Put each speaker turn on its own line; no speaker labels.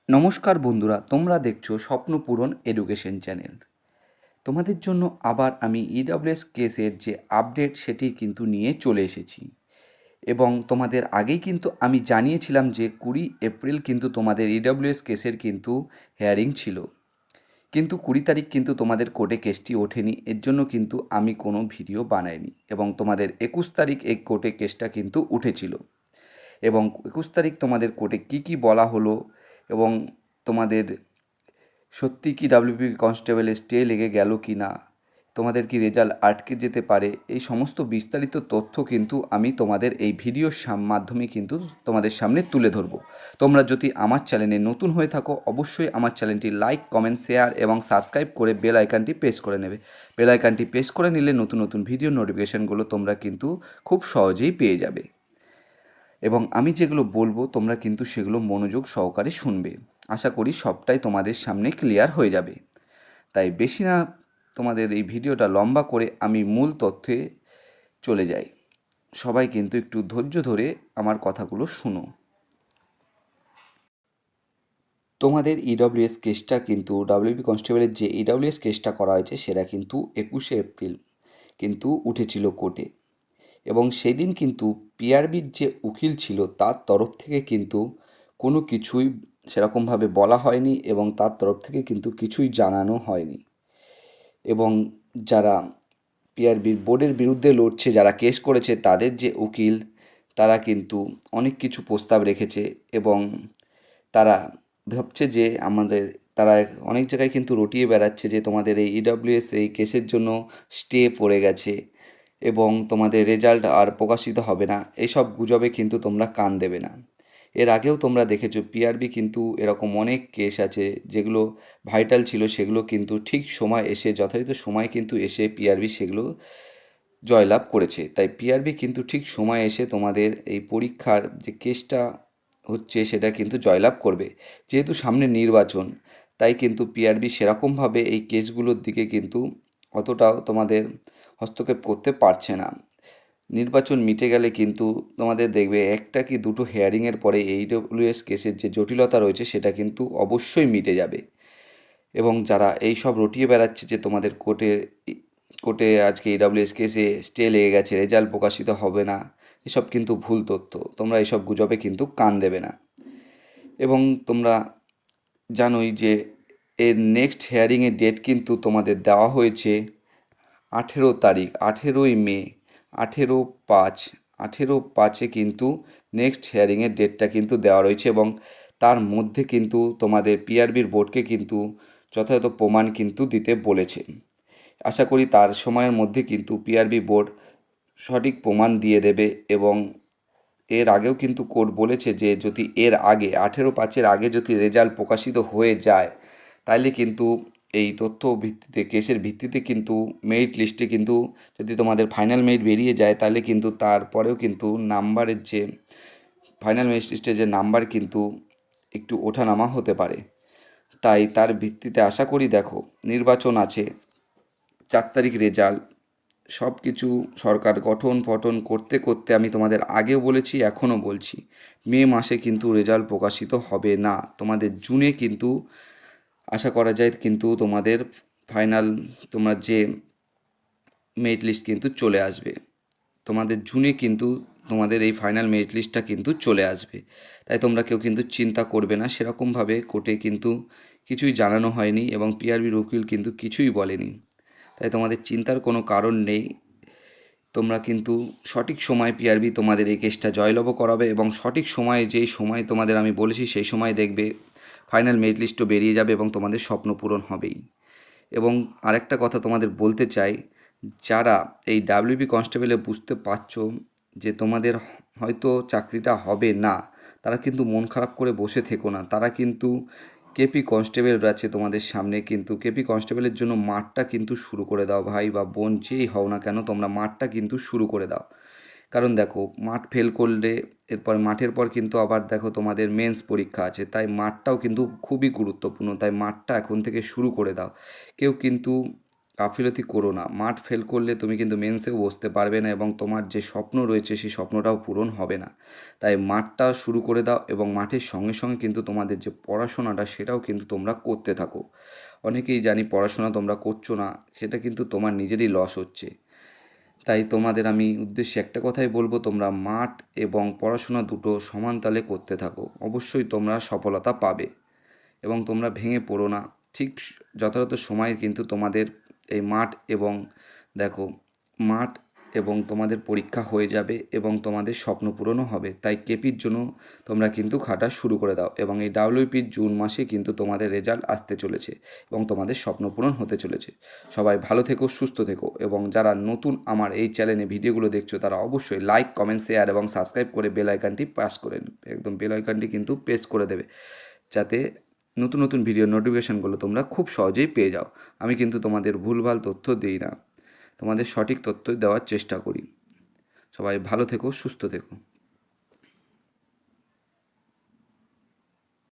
নমস্কার বন্ধুরা, তোমরা দেখছো স্বপ্নপূরণ এডুকেশন চ্যানেল। তোমাদের জন্য আবার আমি ইডব্লিউএস কেসের যে আপডেট সেটি কিন্তু নিয়ে চলে এসেছি। এবং তোমাদের আগেই কিন্তু আমি জানিয়েছিলাম যে 20 এপ্রিল কিন্তু তোমাদের ইডব্লিউএস কেসের কিন্তু হেয়ারিং ছিল। কিন্তু 20 তারিখ কিন্তু তোমাদের কোর্টে কেসটি ওঠেনি, এর জন্য কিন্তু আমি কোনো ভিডিও বানাইনি। এবং তোমাদের 21 তারিখ এই কোর্টে কেসটা কিন্তু উঠেছিল। এবং 21 তারিখ তোমাদের কোর্টে কী বলা হলো এবং তোমাদের সত্যি কি ডাব্লিউবি কনস্টেবলের স্টে লেগে গেল কি না, তোমাদের কি রেজাল্ট আটকে যেতে পারে, এই সমস্ত বিস্তারিত তথ্য কিন্তু আমি তোমাদের এই ভিডিওর মাধ্যমে কিন্তু তোমাদের সামনে তুলে ধরবো। তোমরা যদি আমার চ্যানেলে নতুন হয়ে থাকো অবশ্যই আমার চ্যানেলটি লাইক, কমেন্ট, শেয়ার এবং সাবস্ক্রাইব করে বেল আইকনটি প্রেস করে নেবে। বেল আইকনটি প্রেস করে নিলে নতুন নতুন ভিডিও নোটিফিকেশানগুলো তোমরা কিন্তু খুব সহজেই পেয়ে যাবে। এবং আমি যেগুলো বলবো তোমরা কিন্তু সেগুলো মনোযোগ সহকারে শুনবে। আশা করি সবটাই তোমাদের সামনে ক্লিয়ার হয়ে যাবে। তাই বেশি না তোমাদের এই ভিডিওটা লম্বা করে আমি মূল তথ্যে চলে যাই। সবাই কিন্তু একটু ধৈর্য ধরে আমার কথাগুলো শুনো। তোমাদের ইডব্লিউএস কেসটা কিন্তু ডাব্লিউবি কনস্টেবলের যে ইডব্লিউএস কেসটা করা হয়েছে সেটা কিন্তু 21 এপ্রিল কিন্তু উঠেছিল কোর্টে। এবং সেদিন কিন্তু পিআরবির যে উকিল ছিল তার তরফ থেকে কিন্তু কোনো কিছুই সেরকমভাবে বলা হয়নি এবং তার তরফ থেকে কিন্তু কিছুই জানানো হয়নি। এবং যারা পিআরবির বোর্ডের বিরুদ্ধে লড়ছে, যারা কেস করেছে, তাদের যে উকিল তারা কিন্তু অনেক কিছু প্রস্তাব রেখেছে এবং তারা ভাবছে যে তারা অনেক জায়গায় কিন্তু রটিয়ে বেড়াচ্ছে যে তোমাদের এই ইডব্লিউএস এই কেসের জন্য স্টে পড়ে গেছে এবং তোমাদের রেজাল্ট আর প্রকাশিত হবে না। এইসব গুজবে কিন্তু তোমরা কান দেবে না। এর আগেও তোমরা দেখেছো পিআরবি কিন্তু এরকম অনেক কেস আছে যেগুলো ভাইটাল ছিল, সেগুলো কিন্তু ঠিক সময় এসে যথাযথ সময় কিন্তু এসে পিআরবি সেগুলো জয়লাভ করেছে। তাই পিআরবি কিন্তু ঠিক সময় এসে তোমাদের এই পরীক্ষার যে কেসটা হচ্ছে সেটা কিন্তু জয়লাভ করবে। যেহেতু সামনে নির্বাচন, তাই কিন্তু পিআরবি সেরকমভাবে এই কেসগুলোর দিকে কিন্তু অতটাও তোমাদের হস্তক্ষেপ করতে পারছে না। নির্বাচন মিটে গেলে কিন্তু তোমাদের দেখবে একটা কি দুটো হেয়ারিংয়ের পরে এইডব্লিউএস কেসের যে জটিলতা রয়েছে সেটা কিন্তু অবশ্যই মিটে যাবে। এবং যারা এই সব রটিয়ে বেড়াচ্ছে যে তোমাদের কোর্টে আজকে ইডব্লিউএস কেসে স্টে লেগে গেছে, রেজাল্ট প্রকাশিত হবে না, এসব কিন্তু ভুল তথ্য। তোমরা এইসব গুজবে কিন্তু কান দেবে না। এবং তোমরা জানোই যে এর নেক্সট হেয়ারিংয়ের ডেট কিন্তু তোমাদের দেওয়া হয়েছে 18 তারিখ, 18ই মে, 18/5, 18/5-এ কিন্তু নেক্সট হেয়ারিংয়ের ডেটটা কিন্তু দেওয়া রয়েছে। এবং তার মধ্যে কিন্তু তোমাদের পিআরবির বোর্ডকে কিন্তু যথাযথ প্রমাণ কিন্তু দিতে বলেছে। আশা করি তার সময়ের মধ্যে কিন্তু পিআরবি বোর্ড সঠিক প্রমাণ দিয়ে দেবে। এবং এর আগেও কিন্তু কোর্ট বলেছে যে যদি এর আগে 18/5-এর আগে যদি রেজাল্ট প্রকাশিত হয়ে যায় তাহলে কিন্তু এই তথ্য ভিত্তিতে কেসের ভিত্তিতে কিন্তু মেরিট লিস্টে কিন্তু যদি তোমাদের ফাইনাল মেরিট বেরিয়ে যায় তাহলে কিন্তু তারপরেও কিন্তু নাম্বারের যে ফাইনাল মেরিট লিস্টে যে নাম্বার কিন্তু একটু ওঠানামা হতে পারে। তাই তার ভিত্তিতে আশা করি দেখো নির্বাচন আছে, 4 তারিখ রেজাল্ট, সব কিছু সরকার গঠন ফঠন করতে করতে আমি তোমাদের আগেও বলেছি এখনও বলছি মে মাসে কিন্তু রেজাল্ট প্রকাশিত হবে না। তোমাদের জুনে কিন্তু আশা করা যায় কিন্তু তোমাদের ফাইনাল তোমার যে মেরিট লিস্ট কিন্তু চলে আসবে। তোমাদের জুনে কিন্তু তোমাদের এই ফাইনাল মেরিট লিস্টটা কিন্তু চলে আসবে। তাই তোমরা কেউ কিন্তু চিন্তা করবে না। সেরকমভাবে কোর্টে কিন্তু কিছুই জানানো হয়নি এবং পিআরবির উকিল কিন্তু কিছুই বলেনি। তাই তোমাদের চিন্তার কোনো কারণ নেই। তোমরা কিন্তু সঠিক সময় পিআরবি তোমাদের এই কেসটা জয়লাভ করাবে এবং সঠিক সময়ে যেই সময় তোমাদের আমি বলেছি সেই সময় দেখবে ফাইনাল মেরিট লিস্টও বেরিয়ে যাবে এবং তোমাদের স্বপ্ন পূরণ হবেই। এবং আরেকটা কথা তোমাদের বলতে চাই, যারা এই ডাব্লিউবি কনস্টেবলে বুঝতে পারছো যে তোমাদের হয়তো চাকরিটা হবে না, তারা কিন্তু মন খারাপ করে বসে থেকো না। তারা কিন্তু কেপি কনস্টেবল আছে তোমাদের সামনে, কিন্তু কেপি কনস্টেবলের জন্য মাঠটা কিন্তু শুরু করে দাও ভাই বা বোন যেই হও না কেন, তোমরা মাঠটা কিন্তু শুরু করে দাও। কারণ দেখো মাঠ ফেল করলে এরপর মাঠের পর কিন্তু আবার দেখো তোমাদের মেন্স পরীক্ষা আছে, তাই মাঠটাও কিন্তু খুবই গুরুত্বপূর্ণ। তাই মাঠটা এখন থেকে শুরু করে দাও। কেউ কিন্তু গাফিলতি করো না। মাঠ ফেল করলে তুমি কিন্তু মেন্সেও বসতে পারবে না এবং তোমার যে স্বপ্ন রয়েছে সেই স্বপ্নটাও পূরণ হবে না। তাই মাঠটা শুরু করে দাও এবং মাঠের সঙ্গে সঙ্গে কিন্তু তোমাদের যে পড়াশোনাটা সেটাও কিন্তু তোমরা করতে থাকো। অনেকেই জানি পড়াশোনা তোমরা করছো না, সেটা কিন্তু তোমার নিজেরই লস হচ্ছে। তাই তোমাদের আমি উদ্দেশ্যে একটা কথাই বলবো, তোমরা মাঠ এবং পড়াশোনা দুটো সমান তালে করতে থাকো, অবশ্যই তোমরা সফলতা পাবে। এবং তোমরা ভেঙে পড়ো না। ঠিক যথাযথ সময়ে কিন্তু তোমাদের এই মাঠ এবং দেখো মাঠ এবং তোমাদের পরীক্ষা হয়ে যাবে এবং তোমাদের স্বপ্ন পূরণও হবে। তাই কেপির জন্য তোমরা কিন্তু খাটা শুরু করে দাও এবং এই ডাব্লিউপির জুন মাসে কিন্তু তোমাদের রেজাল্ট আসতে চলেছে এবং তোমাদের স্বপ্ন পূরণ হতে চলেছে। সবাই ভালো থেকো, সুস্থ থেকো এবং যারা নতুন আমার এই চ্যানেলে ভিডিওগুলো দেখছো তারা অবশ্যই লাইক, কমেন্ট, শেয়ার এবং সাবস্ক্রাইব করে বেল আইকনটি প্রেস করে নেবে। একদম বেল আইকনটি কিন্তু প্রেস করে দেবে, যাতে নতুন নতুন ভিডিও নোটিফিকেশানগুলো তোমরা খুব সহজেই পেয়ে যাও। আমি কিন্তু তোমাদের ভুলভাল তথ্য দিই না, তোমাদের সঠিক তথ্য দেওয়ার চেষ্টা করি। সবাই ভালো থেকো, সুস্থ থেকো।